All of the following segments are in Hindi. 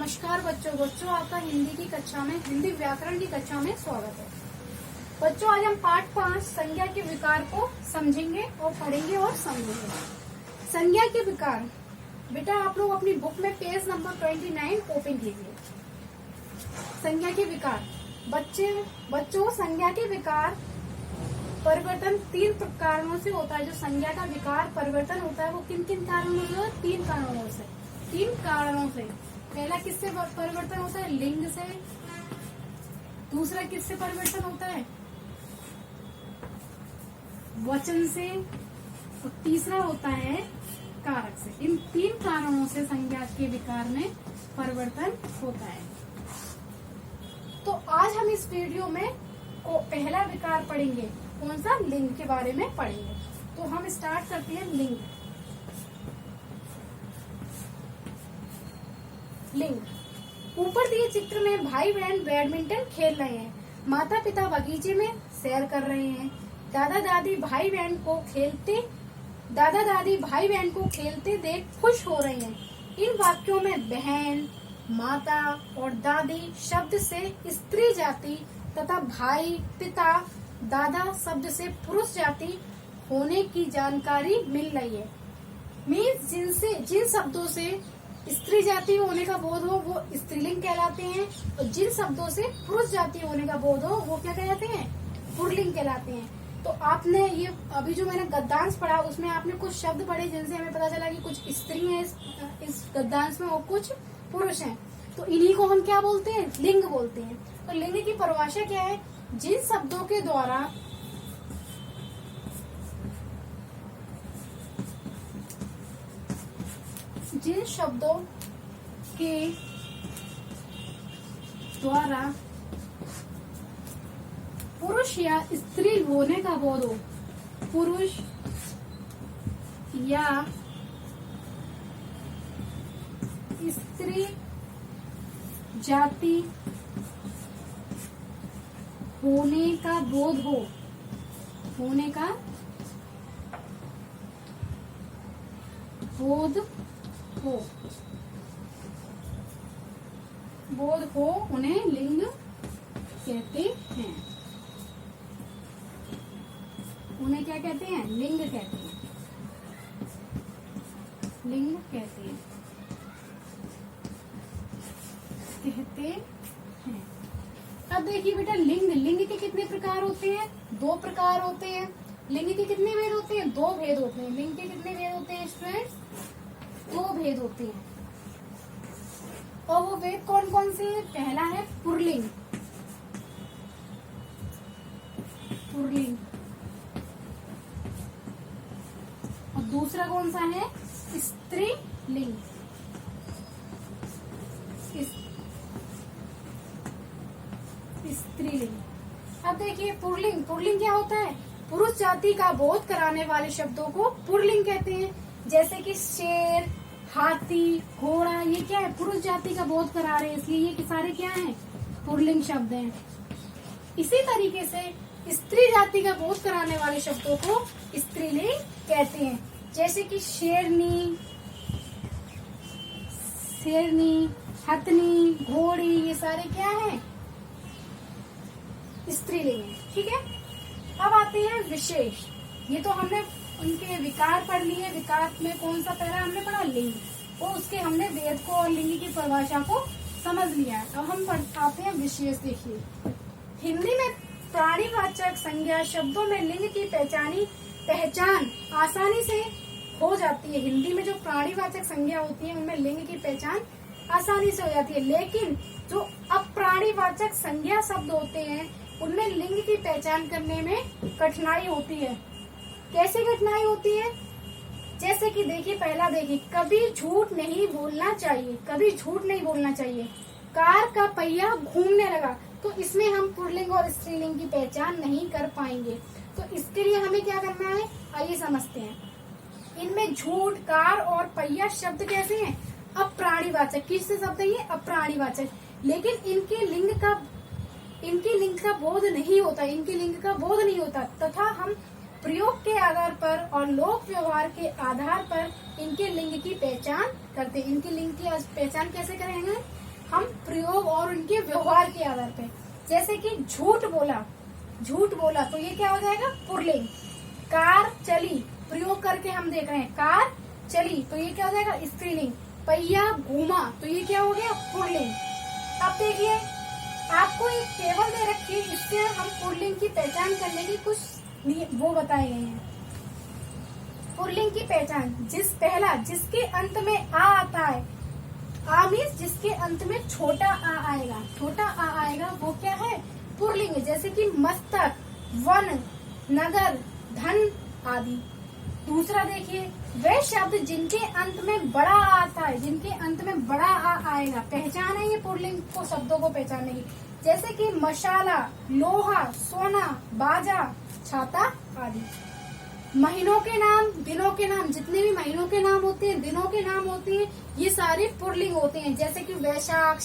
नमस्कार बच्चों आपका हिंदी की कक्षा में हिंदी व्याकरण की कक्षा में स्वागत है। बच्चों आज हम पाठ 5 संज्ञा के विकार को समझेंगे और पढ़ेंगे और समझेंगे। संज्ञा के विकार, बेटा आप लोग अपनी बुक में पेज नंबर 29 ओपन कीजिए। संज्ञा के विकार, बच्चों संज्ञा के विकार परिवर्तन 3 कारणों से होता है। जो संज्ञा का विकार परिवर्तन होता है वो किन किन कारणों से? 3 कारणों से। पहला किससे परिवर्तन होता है? लिंग से। दूसरा किससे परिवर्तन होता है? वचन से। और तीसरा होता है कारक से। इन 3 कारणों से संज्ञा के विकार में परिवर्तन होता है। तो आज हम इस वीडियो में पहला विकार पढ़ेंगे। कौन सा? लिंग के बारे में पढ़ेंगे। तो हम स्टार्ट करते हैं। लिंग। ऊपर दिए चित्र में भाई बहन बैडमिंटन खेल रहे हैं। माता पिता बगीचे में सैर कर रहे हैं। दादा दादी भाई बहन को खेलते देख खुश हो रहे हैं। इन वाक्यों में बहन, माता और दादी शब्द से स्त्री जाति तथा भाई, पिता, दादा शब्द से पुरुष जाति होने की जानकारी मिल रही है। मीन्स जिन शब्दों से स्त्री जाति होने का बोध हो वो स्त्रीलिंग कहलाते हैं, और जिन शब्दों से पुरुष जाति होने का बोध हो वो क्या कहलाते हैं? पुल्लिंग कहलाते हैं। तो आपने ये अभी जो मैंने गद्यांश पढ़ा उसमें आपने कुछ शब्द पढ़े जिनसे हमें पता चला कि कुछ स्त्री हैं इस गद्यांश में और कुछ पुरुष हैं। तो इन्हीं को हम क्या बोलते हैं? लिंग बोलते हैं। तो लिंग की परिभाषा क्या है? जिन शब्दों के द्वारा पुरुष या स्त्री होने का बोध हो, पुरुष या स्त्री जाति होने का बोध हो, उन्हें लिंग कहते हैं। उन्हें क्या कहते हैं? लिंग कहते हैं। अब देखिए बेटा, लिंग के कितने प्रकार होते हैं? 2 प्रकार होते हैं। लिंग के कितने भेद होते हैं? 2 भेद होते हैं। लिंग के कितने भेद होते हैं स्टूडेंट्स? 2 भेद होते हैं। और वो भेद कौन कौन से हैं? पहला है पुल्लिंग। और दूसरा कौन सा है? स्त्रीलिंग। अब देखिए पुल्लिंग क्या होता है? पुरुष जाति का बोध कराने वाले शब्दों को पुल्लिंग कहते हैं। जैसे कि शेर, हाथी, घोड़ा, ये क्या है? पुरुष जाति का बोध करा रहे हैं, इसलिए ये सारे क्या हैं? पुल्लिंग शब्द हैं। इसी तरीके से स्त्री जाति का बोध कराने वाले शब्दों को स्त्रीलिंग कहते हैं। जैसे कि शेरनी, हथनी, घोड़ी, ये सारे क्या हैं? स्त्रीलिंग है। ठीक है। अब आते हैं विशेष। ये तो हमने उनके विकार पढ़ लिए। विकार में कौन सा पहला हमने पढ़ा? लिंग। और उसके हमने वेद को और लिंग की परिभाषा को समझ लिया है। अब हम आते हैं विशेष। देखिए, हिंदी में प्राणीवाचक संज्ञा शब्दों में लिंग की पहचान आसानी से हो जाती है। हिंदी में जो प्राणीवाचक संज्ञा होती है उनमें लिंग की पहचान आसानी से हो जाती है। लेकिन जो अप्राणीवाचक संज्ञा शब्द होते हैं उनमें लिंग की पहचान करने में कठिनाई होती है। कैसे कठिनाई होती है? जैसे कि देखिए, पहला देखिए, कभी झूठ नहीं बोलना चाहिए। कार का पहिया घूमने लगा। तो इसमें हम पुल्लिंग और स्त्रीलिंग की पहचान नहीं कर पाएंगे। तो इसके लिए हमें क्या करना है? आइए समझते हैं। इनमें झूठ, कार और पहिया शब्द कैसे हैं? अप्राणीवाचक। किससे शब्द है ये? अप्राणीवाचक। लेकिन इनके लिंग का बोध नहीं होता। तथा हम प्रयोग के आधार पर और लोक व्यवहार के आधार पर इनके लिंग की पहचान करते हैं। इनके लिंग की पहचान कैसे करेंगे? हम प्रयोग और उनके व्यवहार के आधार पे, जैसे कि झूठ बोला तो ये क्या हो जाएगा, पुल्लिंग। कार चली, प्रयोग करके हम देख रहे हैं, कार चली तो ये क्या हो जाएगा, स्त्रीलिंग। पहिया घूमा तो ये क्या हो गया, पुल्लिंग। अब देखिए आपको एक टेबल दे रखी है, इससे हम पुल्लिंग की पहचान करने की कुछ वो बताए गए हैं। पुल्लिंग की पहचान, जिसके अंत में आ आता है, आ मीन्स जिसके अंत में छोटा आ आएगा, वो क्या है, पुल्लिंग। जैसे कि मस्तक, वन, नगर, धन आदि। दूसरा देखिए, वे शब्द जिनके अंत में बड़ा आ आता है, जिनके अंत में बड़ा आ आएगा, पहचान है ये पुल्लिंग को, शब्दों को पहचानने की। जैसे कि मशाला, लोहा, सोना, बाजा, छाता आदि। महीनों के नाम, दिनों के नाम, जितने भी महीनों के नाम होते हैं, दिनों के नाम होते हैं, ये सारे पुल्लिंग होते हैं। जैसे कि वैशाख,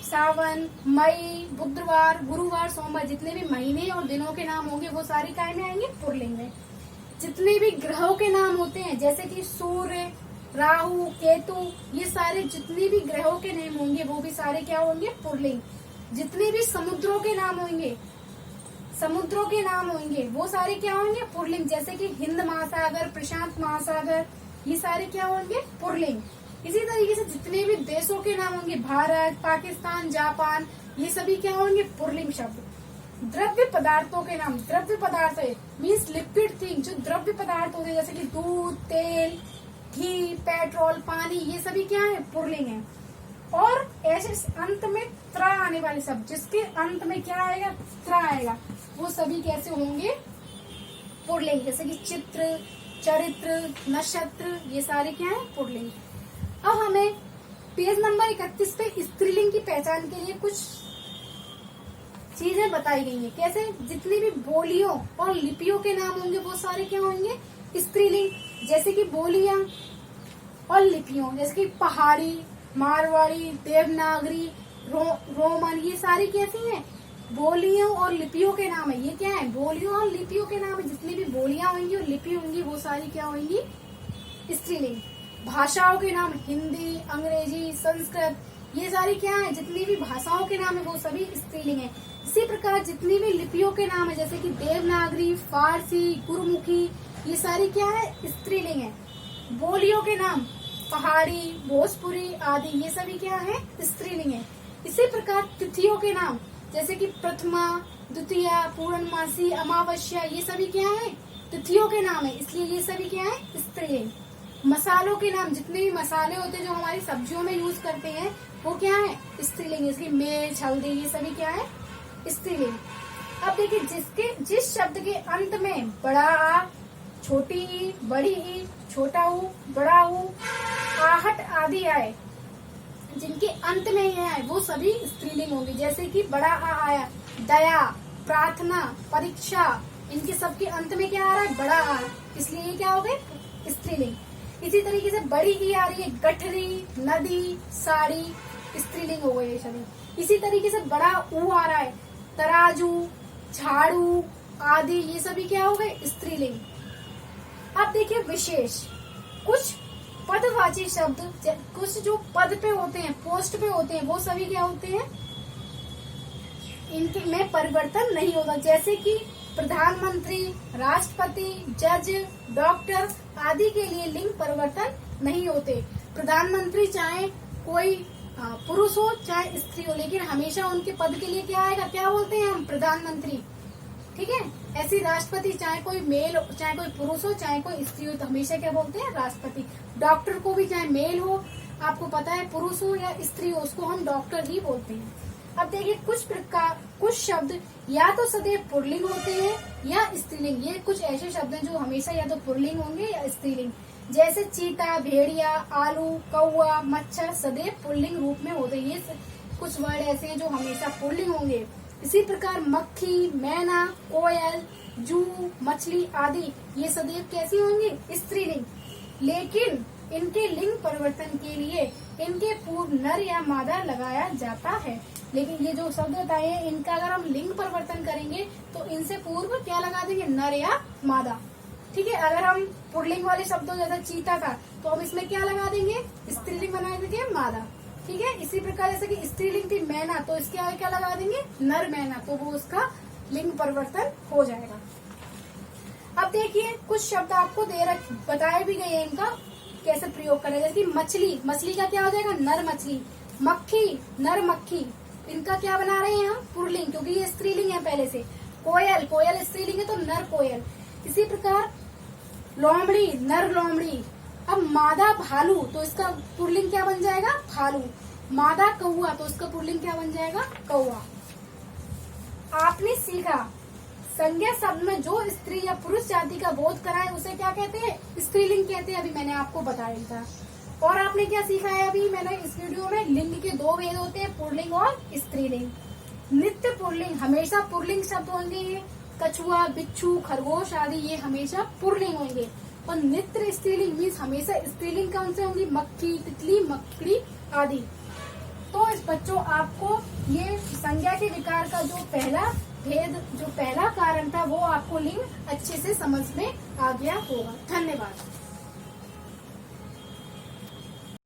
सावन, मई, बुधवार, गुरुवार, सोमवार, जितने भी महीने और दिनों के नाम होंगे वो सारे काय में आएंगे, पुल्लिंग में। जितने भी ग्रहों के नाम होते हैं, जैसे कि सूर्य, राहु, केतु, ये सारे जितने भी ग्रहों के नाम होंगे वो भी सारे क्या होंगे, पुल्लिंग। जितने भी समुद्रों के नाम होंगे वो सारे क्या होंगे, पुल्लिंग। जैसे कि हिंद महासागर, प्रशांत महासागर, ये सारे क्या होंगे, पुल्लिंग। इसी तरीके से जितने भी देशों के नाम होंगे, भारत, पाकिस्तान, जापान, ये सभी क्या होंगे, पुल्लिंग शब्द। द्रव्य पदार्थों के नाम, द्रव्य पदार्थ मीन्स लिक्विड थिंग, जो द्रव्य पदार्थ होते हैं, जैसे कि दूध, तेल, घी, पेट्रोल, पानी, ये सभी क्या है, पुल्लिंग है। और ऐसे अंत में त्रा आने वाले शब्द, जिसके अंत में क्या आएगा, त्रा आएगा, वो सभी कैसे होंगे, पुल्लिंग। जैसे कि चित्र, चरित्र, नक्षत्र, ये सारे क्या है, पुल्लिंग। अब हमें पेज नंबर 31 पे स्त्रीलिंग की पहचान के लिए कुछ चीजें बताई गई हैं। कैसे, जितनी भी बोलियों और लिपियों के नाम होंगे वो सारे क्या होंगे, स्त्रीलिंग। जैसे कि बोलियां और लिपियों, जैसे कि पहाड़ी, मारवाड़ी, देवनागरी, रोमन, ये सारी कैसी हैं, बोलियों और लिपियों के नाम है। ये क्या है, बोलियों और लिपियों के नाम है। जितनी भी बोलियां होंगी और लिपि होंगी वो सारी क्या होंगी, स्त्रीलिंग। भाषाओं के नाम, हिंदी, अंग्रेजी, संस्कृत, ये सारी क्या है, जितनी भी भाषाओं के नाम है वो सभी स्त्रीलिंग है। इसी प्रकार जितनी भी लिपियों के नाम है, जैसे कि देवनागरी, फारसी, गुरुमुखी, ये सारी क्या है, स्त्रीलिंग है। बोलियों के नाम, पहाड़ी, भोजपुरी आदि, ये सभी क्या है, स्त्रीलिंग है। इसी प्रकार तिथियों के नाम, जैसे कि प्रथमा, द्वितीया, पूर्णमासी, अमावस्या, ये सभी क्या है, तिथियों के नाम है, इसलिए ये सभी क्या है, स्त्रीलिंग। मसालों के नाम, जितने भी मसाले होते हैं जो हमारी सब्जियों में यूज करते हैं वो क्या है, स्त्रीलिंग। इसकी मिर्च, हल्दी, ये सभी क्या है, स्त्रीलिंग। अब देखिए, जिस शब्द के अंत में बड़ा आ, छोटी ई, बड़ी ई, छोटा ऊ, बड़ा ऊ, आहट आदि आए, जिनके अंत में ये आए वो सभी स्त्रीलिंग होंगे। जैसे कि बड़ा आ आया, दया, प्रार्थना, परीक्षा, इनके सबके अंत में क्या आ रहा है, बड़ा आ, इसलिए ये क्या हो गए, स्त्रीलिंग। इसी तरीके से बड़ी ई आ रही है, गठरी, नदी, साड़ी, स्त्रीलिंग हो गई ये सभी। इसी तरीके से बड़ा ऊ आ रहा है, तराजू, झाड़ू आदि, ये सभी क्या हो गए, स्त्रीलिंग। अब देखिए विशेष, कुछ पदवाची शब्द, कुछ जो पद पे होते हैं, पोस्ट पे होते हैं, वो सभी क्या होते हैं, इनके में परिवर्तन नहीं होता। जैसे कि प्रधानमंत्री, राष्ट्रपति, जज, डॉक्टर आदि के लिए लिंग परिवर्तन नहीं होते। प्रधानमंत्री चाहे कोई पुरुष हो चाहे स्त्री हो, लेकिन हमेशा उनके पद के लिए क्या आएगा, क्या बोलते हैं हम, प्रधानमंत्री। ठीक है, ऐसी राष्ट्रपति चाहे कोई मेल, चाहे कोई पुरुष हो, चाहे कोई स्त्री हो, तो हमेशा क्या बोलते हैं, राष्ट्रपति। डॉक्टर को भी चाहे मेल हो, आपको पता है, पुरुष हो या स्त्री हो, उसको हम डॉक्टर ही बोलते हैं। अब देखिए कुछ शब्द या तो सदैव पुल्लिंग होते हैं या स्त्रीलिंग। ये कुछ ऐसे शब्द हैं जो हमेशा या तो पुल्लिंग होंगे या स्त्रीलिंग। जैसे चीता, भेड़िया, आलू, कौआ, मच्छर सदैव पुल्लिंग रूप में होते हैं। ये कुछ वर्ड ऐसे हैं जो हमेशा पुल्लिंग होंगे। इसी प्रकार मक्खी, मैना, कोयल, जू, मछली आदि, ये सदैव कैसी होंगी, स्त्रीलिंग। लेकिन इनके लिंग परिवर्तन के लिए इनके पूर्व नर या मादा लगाया जाता है। लेकिन ये जो शब्द बताए हैं, इनका अगर हम लिंग परिवर्तन करेंगे तो इनसे पूर्व क्या लगा देंगे, नर या मादा। ठीक है, अगर हम पुल्लिंग वाले शब्दों जैसा चीता था तो हम इसमें क्या लगा देंगे, स्त्रीलिंग बना देंगे, मादा। ठीक है। इसी प्रकार जैसे कि स्त्रीलिंग थी मैना, तो इसके आगे क्या लगा देंगे, नर मैना, तो वो उसका लिंग परिवर्तन हो जाएगा। अब देखिए कुछ शब्द आपको बताए भी गए हैं इनका कैसे प्रयोग करें। जैसे कि मछली, मछली का क्या हो जाएगा, नर मछली। मक्खी, नर मक्खी, इनका क्या बना रहे हैं हम, पुल्लिंग, क्योंकि ये स्त्रीलिंग है पहले से। कोयल, कोयल स्त्रीलिंग है तो नर कोयल। इसी प्रकार लोमड़ी, नर लोमड़ी। अब मादा भालू, तो इसका पुल्लिंग क्या बन जाएगा, भालू। मादा कौआ, तो इसका पुल्लिंग क्या बन जाएगा, कौआ। आपने सीखा संज्ञा शब्द में जो स्त्री या पुरुष जाति का बोध कराए उसे क्या कहते हैं, स्त्रीलिंग कहते हैं। अभी मैंने आपको बताया था। और आपने क्या सीखा है अभी मैंने इस वीडियो में, लिंग के दो भेद होते हैं, पुल्लिंग और स्त्रीलिंग। नित्य पुल्लिंग, हमेशा पुल्लिंग शब्द होंगे। कछुआ, बिच्छू, खरगोश आदि ये हमेशा पुल्लिंग होंगे। और नित्य स्त्रीलिंग मीन्स हमेशा स्त्रीलिंग कौन से होंगी, मक्खी, तितली, मकड़ी आदि। तो इस बच्चों आपको ये संज्ञा के विकार का जो पहला भेद, जो पहला कारण था, वो आपको लिंग अच्छे से समझ में आ गया होगा। धन्यवाद।